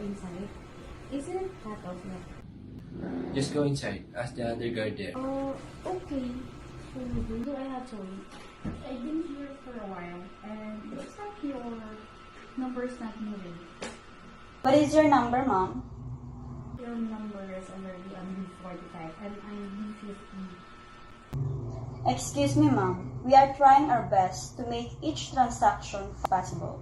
inside? Is it cut off yet? Just go inside. Ask the other guard there. Okay. So, do I have to wait? I've been here for a while, and it looks like your number is not moving. What is your number, ma'am? Your number is already on B45, and I'm B50. Excuse me, ma'am. We are trying our best to make each transaction possible.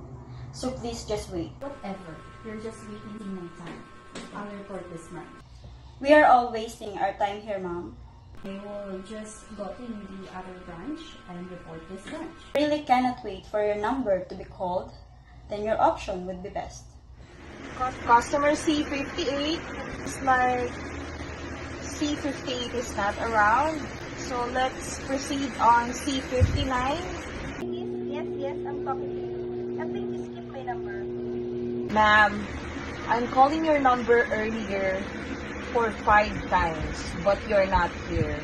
So please just wait. Whatever. You're just wasting my time. I'll report this much. We are all wasting our time here, ma'am. I will just go to the other branch and report this branch. Really cannot wait for your number to be called. Then your option would be best. Customer C58, it's like C58 is not around. So let's proceed on C59. Yes, I'm copying. I think you skipped my number. Ma'am, I'm calling your number earlier for 5 times, but you're not here.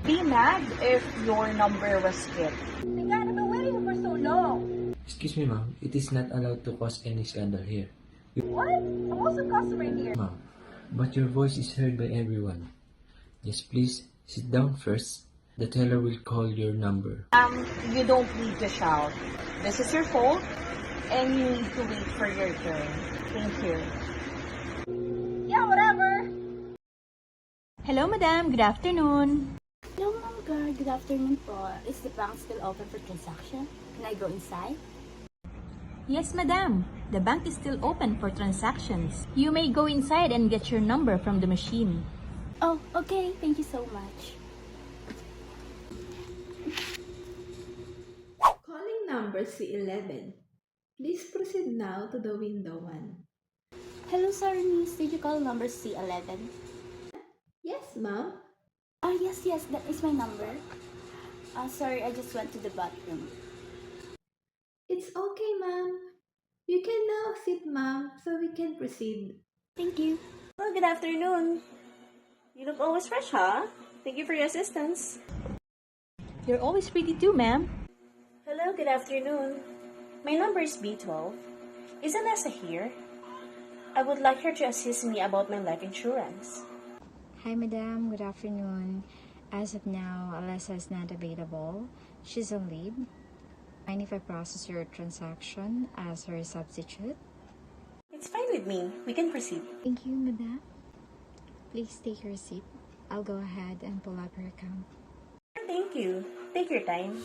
Be mad if your number was skipped. They gotta be waiting for so long. Excuse me, ma'am. It is not allowed to cause any scandal here. What? I'm also a customer here. Ma'am, but your voice is heard by everyone. Yes, please sit down first. The teller will call your number. You don't need to shout. This is your fault, and you need to wait for your turn. Thank you. Yeah, whatever. Hello, madam. Good afternoon. Hello, ma'am guard. Good afternoon po. Is the bank still open for transaction? Can I go inside? Yes, madam. The bank is still open for transactions. You may go inside and get your number from the machine. Oh, okay. Thank you so much. Calling number C11. Please proceed now to the window 1. Hello, sorry, miss. Did you call number C11? Yes, ma'am. Yes, that is my number. Sorry, I just went to the bathroom. It's okay, ma'am. You can now sit, ma'am, so we can proceed. Thank you. Well, good afternoon. You look always fresh, huh? Thank you for your assistance. You're always pretty too, ma'am. Hello, good afternoon. My number is B12. Is Anessa here? I would like her to assist me about my life insurance. Hi, madam. Good afternoon. As of now, Alessa is not available. She's on leave. Mind if I process your transaction as her substitute? It's fine with me. We can proceed. Thank you, madam. Please take your seat. I'll go ahead and pull up your account. Thank you. Take your time.